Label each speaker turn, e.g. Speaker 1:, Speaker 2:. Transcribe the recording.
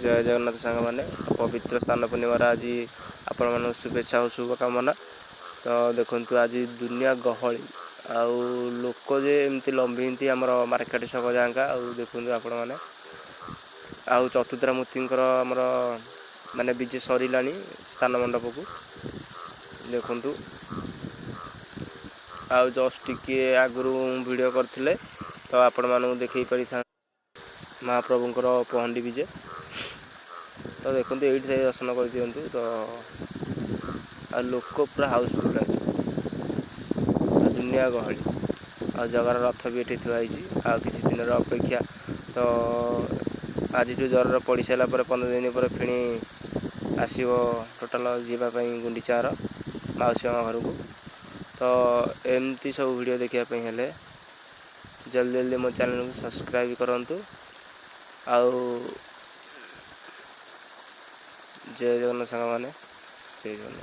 Speaker 1: जय जगन्नाथ सांग मैंने पवित्र स्नान पूर्णिमार आज आपण मान शुभेच्छा और शुभकामना। तो देखु आज दुनिया गहली आउ लोक जे एमती लंबी आमर मार्केट छक जाएगा देखु आपण मैंने आउ चतुर्धा मूर्ति आमर माने विजे सरला स्थान मंडप को देखु आउ जस्ट टिके आगु वीडियो करथिले तो आपण मानू देखई पारि था महाप्रभुंकर पहंडी विजे। तो देखो ये दर्शन कर दिंतु तो आ लोक पूरा हाउसफुल अच्छे दुनिया गहली आ जगार रथ भी ये थी आ किसी दिन अपेक्षा। तो आज जो ज्वर पड़ सारापर 15 दिन पर फिणी आसो टोटाल जावाई गुंडीचार मौसी घर को। तो एमती सब वीडियो देखापी हेले जल्दी जल्दी मो चैनल को सब्सक्राइब करंतु। आउ जय जगन्नाथ सांग मैंने जय जगन्नाथ।